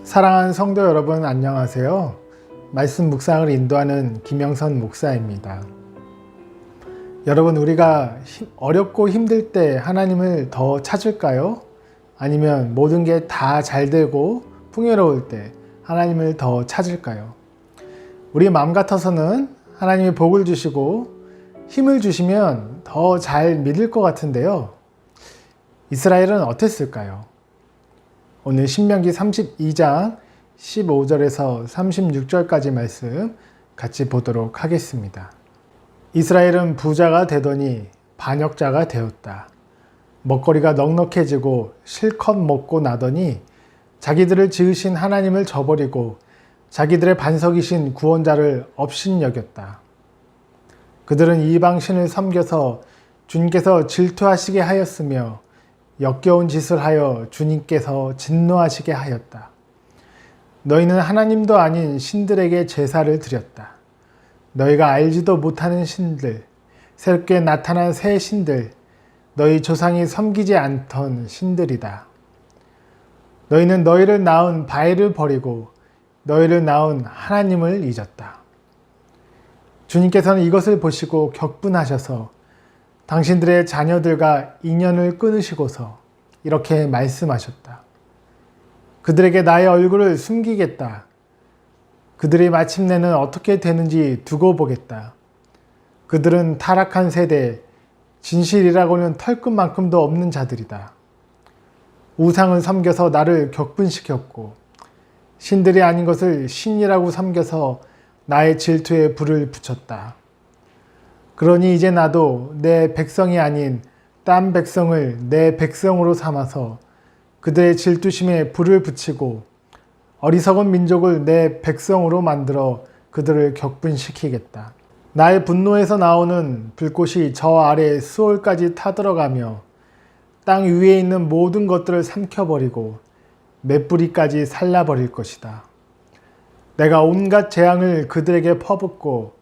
사랑하는 성도 여러분, 안녕하세요. 말씀 묵상을 인도하는 김영선 목사입니다. 여러분, 우리가 어렵고 힘들 때 하나님을 더 찾을까요? 아니면 모든 게 다 잘 되고 풍요로울 때 하나님을 더 찾을까요? 우리 마음 같아서는 하나님이 복을 주시고 힘을 주시면 더 잘 믿을 것 같은데요. 이스라엘은 어땠을까요? 오늘 신명기 32장 15절에서 36절까지 말씀 같이 보도록 하겠습니다. 이스라엘은 부자가 되더니 반역자가 되었다. 먹거리가 넉넉해지고 실컷 먹고 나더니 자기들을 지으신 하나님을 저버리고 자기들의 반석이신 구원자를 업신여겼다. 그들은 이방신을 섬겨서 주님께서 질투하시게 하였으며 역겨운 짓을 하여 주님께서 진노하시게 하였다. 너희는 하나님도 아닌 신들에게 제사를 드렸다. 너희가 알지도 못하는 신들, 새롭게 나타난 새 신들, 너희 조상이 섬기지 않던 신들이다. 너희는 너희를 낳은 바알을 버리고 너희를 낳은 하나님을 잊었다. 주님께서는 이것을 보시고 격분하셔서 당신들의 자녀들과 인연을 끊으시고서 이렇게 말씀하셨다. 그들에게 나의 얼굴을 숨기겠다. 그들의 마침내는 어떻게 되는지 두고 보겠다. 그들은 타락한 세대, 진실이라고는 털끝만큼도 없는 자들이다. 우상을 섬겨서 나를 격분시켰고 신들이 아닌 것을 신이라고 섬겨서 나의 질투에 불을 붙였다. 그러니 이제 나도 내 백성이 아닌 딴 백성을 내 백성으로 삼아서 그들의 질투심에 불을 붙이고 어리석은 민족을 내 백성으로 만들어 그들을 격분시키겠다. 나의 분노에서 나오는 불꽃이 저 아래 수올까지 타들어가며 땅 위에 있는 모든 것들을 삼켜버리고 맷뿌리까지 살라버릴 것이다. 내가 온갖 재앙을 그들에게 퍼붓고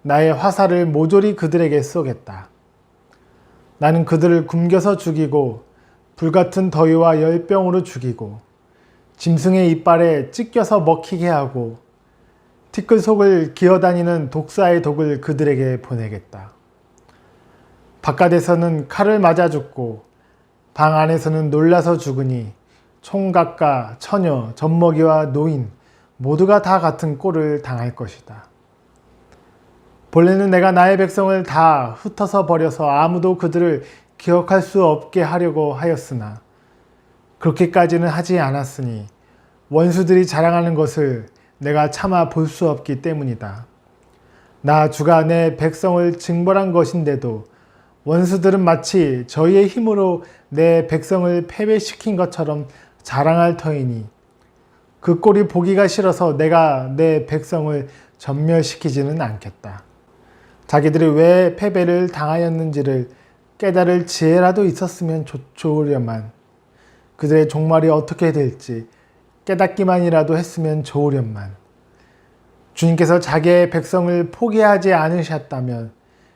나의 화살을 모조리 그들에게 쏘겠다. 나는 그들을 굶겨서 죽이고 불같은 더위와 열병으로 죽이고 짐승의 이빨에 찢겨서 먹히게 하고 티끌 속을 기어다니는 독사의 독을 그들에게 보내겠다. 바깥에서는 칼을 맞아 죽고 방 안에서는 놀라서 죽으니 총각과 처녀, 젖먹이와 노인 모두가 다 같은 꼴을 당할 것이다. 본래는 내가 나의 백성을 다 흩어서 버려서 아무도 그들을 기억할 수 없게 하려고 하였으나 그렇게까지는 하지 않았으니 원수들이 자랑하는 것을 내가 참아 볼 수 없기 때문이다. 나 주가 내 백성을 징벌한 것인데도 원수들은 마치 저희의 힘으로 내 백성을 패배시킨 것처럼 자랑할 터이니 그 꼴이 보기가 싫어서 내가 내 백성을 전멸시키지는 않겠다. 자기들이 왜 패배를 당하였는지를 깨달을 지혜라도 있었으면 좋으련만 그들의 종말이 어떻게 될지 깨닫기만이라도 했으면 좋으련만 주님께서 자기의 백성을 포기하지 않으셨다면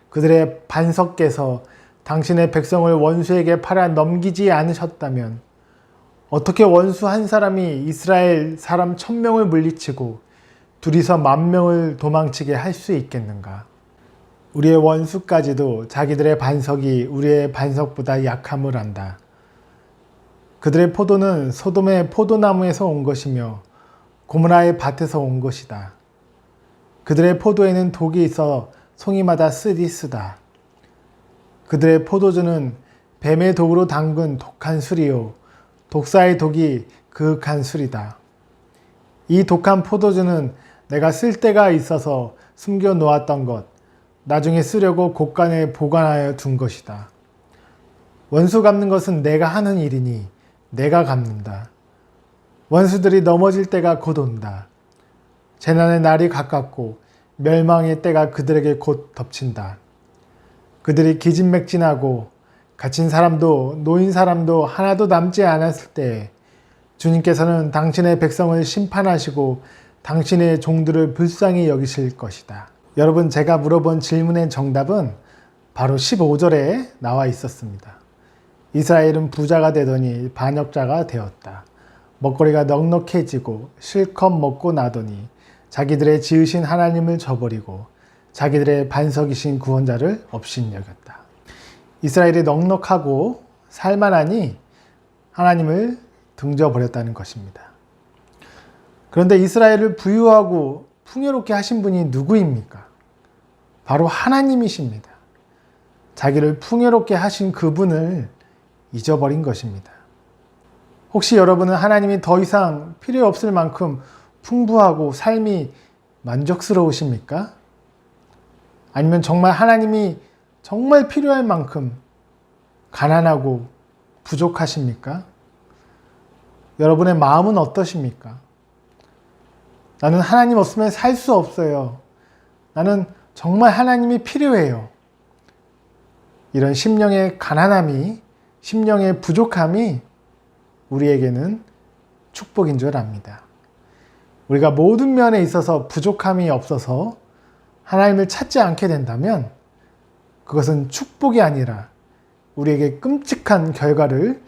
그들의 반석께서 당신의 백성을 원수에게 팔아 넘기지 않으셨다면 어떻게 원수 한 사람이 이스라엘 사람 1000명을 물리치고 둘이서 10,000명을 도망치게 할 수 있겠는가? 우리의 원수까지도 자기들의 반석이 우리의 반석보다 약함을 안다. 그들의 포도는 소돔의 포도나무에서 온 것이며 고모라의 밭에서 온 것이다. 그들의 포도에는 독이 있어 송이마다 쓰디 쓰다. 그들의 포도주는 뱀의 독으로 담근 독한 술이요 독사의 독이 그윽한 술이다. 이 독한 포도주는 내가 쓸 데가 있어서 숨겨 놓았던 것 나중에 쓰려고 곳간에 보관하여 둔 것이다. 원수 갚는 것은 내가 하는 일이니 내가 갚는다. 원수들이 넘어질 때가 곧 온다. 재난의 날이 가깝고 멸망의 때가 그들에게 곧 덮친다. 그들이 기진맥진하고 갇힌 사람도 노인 사람도 하나도 남지 않았을 때에 주님께서는 당신의 백성을 심판하시고 당신의 종들을 불쌍히 여기실 것이다. 여러분, 제가 물어본 질문의 정답은 바로 15절에 나와 있었습니다. 이스라엘은 부자가 되더니 반역자가 되었다. 먹거리가 넉넉해지고 실컷 먹고 나더니 자기들의 지으신 하나님을 저버리고 자기들의 반석이신 구원자를 업신여겼다. 이스라엘이 넉넉하고 살만하니 하나님을 등져버렸다는 것입니다. 그런데 이스라엘을 부유하고 풍요롭게 하신 분이 누구입니까? 바로 하나님이십니다. 자기를 풍요롭게 하신 그분을 잊어버린 것입니다. 혹시 여러분은 하나님이 더 이상 필요 없을 만큼 풍부하고 삶이 만족스러우십니까? 아니면 정말 하나님이 정말 필요할 만큼 가난하고 부족하십니까? 여러분의 마음은 어떠십니까? 나는 하나님 없으면 살 수 없어요. 나는 정말 하나님이 필요해요. 이런 심령의 가난함이, 심령의 부족함이 우리에게는 축복인 줄 압니다. 우리가 모든 면에 있어서 부족함이 없어서 하나님을 찾지 않게 된다면 그것은 축복이 아니라 우리에게 끔찍한 결과를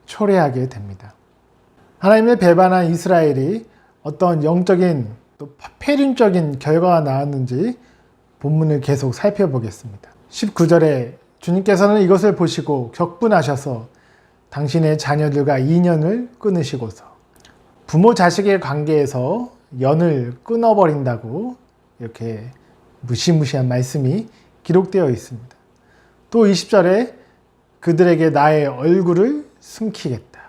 초래하게 됩니다. 하나님을 배반한 이스라엘이 어떤 영적인 또 폐륜적인 결과가 나왔는지 본문을 계속 살펴보겠습니다. 19절에 주님께서는 이것을 보시고 격분하셔서 당신의 자녀들과 인연을 끊으시고서 부모 자식의 관계에서 연을 끊어버린다고 이렇게 무시무시한 말씀이 기록되어 있습니다. 또 20절에 그들에게 나의 얼굴을 숨기겠다.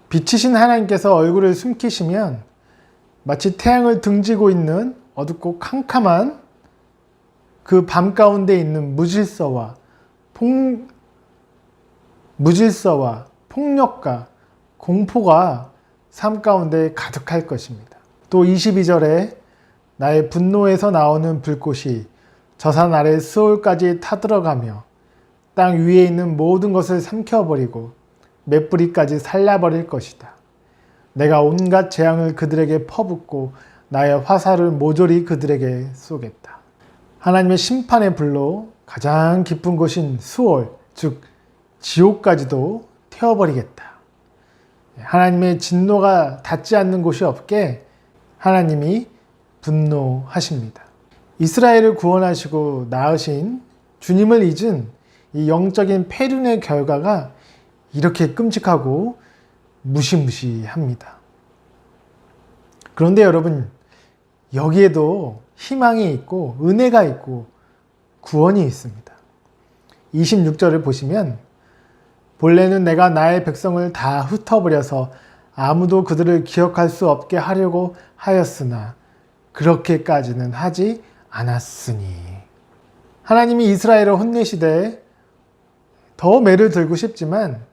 빛이신 하나님께서 얼굴을 숨기시면 마치 태양을 등지고 있는 어둡고 캄캄한 그 밤 가운데 있는 무질서와 폭력과 공포가 삶 가운데 가득할 것입니다. 또 22절에 나의 분노에서 나오는 불꽃이 저산 아래 스올까지 타들어가며 땅 위에 있는 모든 것을 삼켜버리고 맷뿌리까지 살라버릴 것이다. 내가 온갖 재앙을 그들에게 퍼붓고 나의 화살을 모조리 그들에게 쏘겠다. 하나님의 심판의 불로 가장 깊은 곳인 스올, 즉 지옥까지도 태워버리겠다. 하나님의 진노가 닿지 않는 곳이 없게 하나님이 분노하십니다. 이스라엘을 구원하시고 낳으신 주님을 잊은 이 영적인 폐륜의 결과가 이렇게 끔찍하고 무시무시합니다. 그런데 여러분, 여기에도 희망이 있고 은혜가 있고 구원이 있습니다. 26절을 보시면 본래는 내가 나의 백성을 다 흩어버려서 아무도 그들을 기억할 수 없게 하려고 하였으나 그렇게까지는 하지 않았으니. 하나님이 이스라엘을 혼내시되 더 매를 들고 싶지만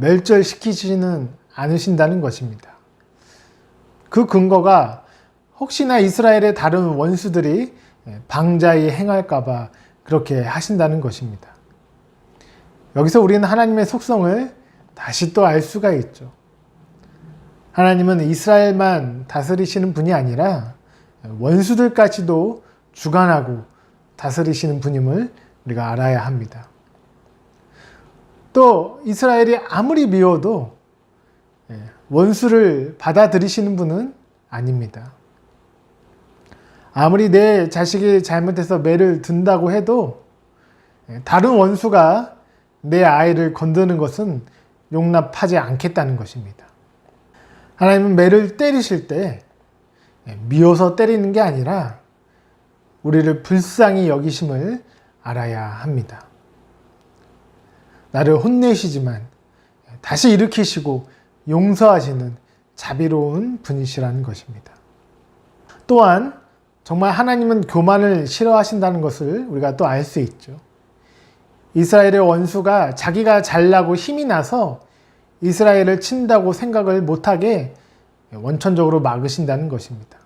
멸절시키지는 않으신다는 것입니다. 그 근거가 혹시나 이스라엘의 다른 원수들이 방자히 행할까봐 그렇게 하신다는 것입니다. 여기서 우리는 하나님의 속성을 다시 또 알 수가 있죠. 하나님은 이스라엘만 다스리시는 분이 아니라 원수들까지도 주관하고 다스리시는 분임을 우리가 알아야 합니다. 또 이스라엘이 아무리 미워도 원수를 받아들이시는 분은 아닙니다. 아무리 내 자식이 잘못해서 매를 든다고 해도 다른 원수가 내 아이를 건드는 것은 용납하지 않겠다는 것입니다. 하나님은 매를 때리실 때 미워서 때리는 게 아니라 우리를 불쌍히 여기심을 알아야 합니다. 나를 혼내시지만 다시 일으키시고 용서하시는 자비로운 분이시라는 것입니다. 또한 정말 하나님은 교만을 싫어하신다는 것을 우리가 또 알 수 있죠. 이스라엘의 원수가 자기가 잘나고 힘이 나서 이스라엘을 친다고 생각을 못하게 원천적으로 막으신다는 것입니다.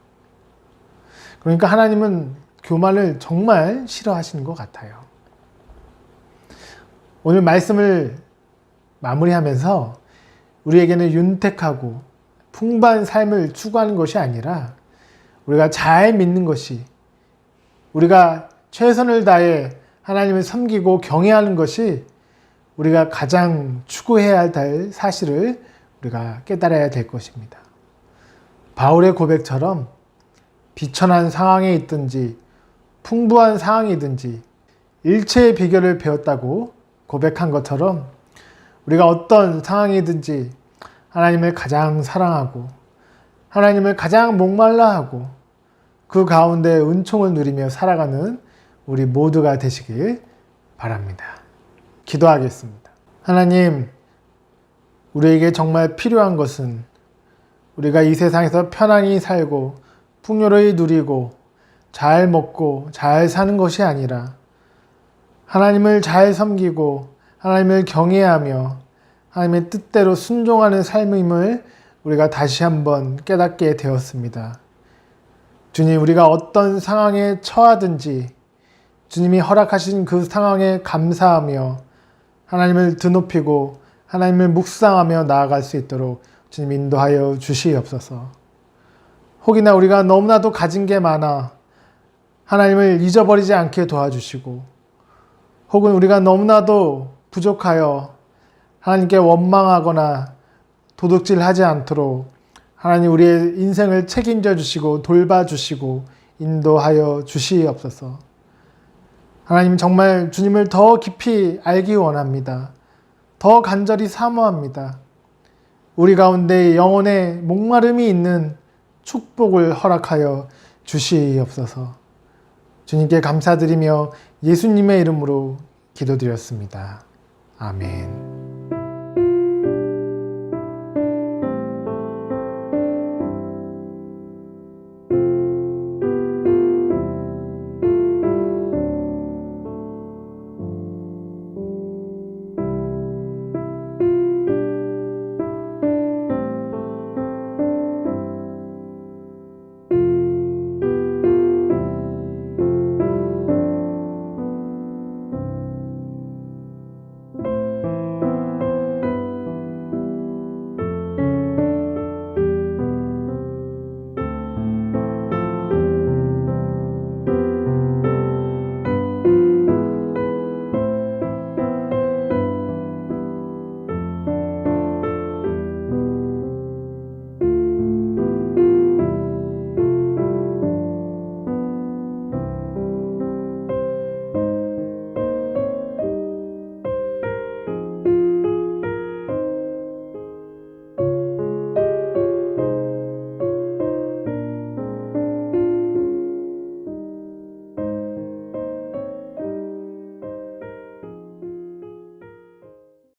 그러니까 하나님은 교만을 정말 싫어하시는 것 같아요. 오늘 말씀을 마무리하면서 우리에게는 윤택하고 풍부한 삶을 추구하는 것이 아니라 우리가 잘 믿는 것이, 우리가 최선을 다해 하나님을 섬기고 경외하는 것이 우리가 가장 추구해야 할 사실을 우리가 깨달아야 될 것입니다. 바울의 고백처럼 비천한 상황에 있든지 풍부한 상황이든지 일체의 비결을 배웠다고 고백한 것처럼 우리가 어떤 상황이든지 하나님을 가장 사랑하고 하나님을 가장 목말라 하고 그 가운데 은총을 누리며 살아가는 우리 모두가 되시길 바랍니다. 기도하겠습니다. 하나님, 우리에게 정말 필요한 것은 우리가 이 세상에서 편안히 살고 풍요로이 누리고 잘 먹고 잘 사는 것이 아니라 하나님을 잘 섬기고 하나님을 경외하며 하나님의 뜻대로 순종하는 삶임을 우리가 다시 한번 깨닫게 되었습니다. 주님, 우리가 어떤 상황에 처하든지 주님이 허락하신 그 상황에 감사하며 하나님을 드높이고 하나님을 묵상하며 나아갈 수 있도록 주님 인도하여 주시옵소서. 혹이나 우리가 너무나도 가진 게 많아 하나님을 잊어버리지 않게 도와주시고 혹은 우리가 너무나도 부족하여 하나님께 원망하거나 도둑질하지 않도록 하나님 우리의 인생을 책임져 주시고 돌봐주시고 인도하여 주시옵소서. 하나님 정말 주님을 더 깊이 알기 원합니다. 더 간절히 사모합니다. 우리 가운데 영혼의 목마름이 있는 축복을 허락하여 주시옵소서. 주님께 감사드리며 예수님의 이름으로 기도드렸습니다. 아멘.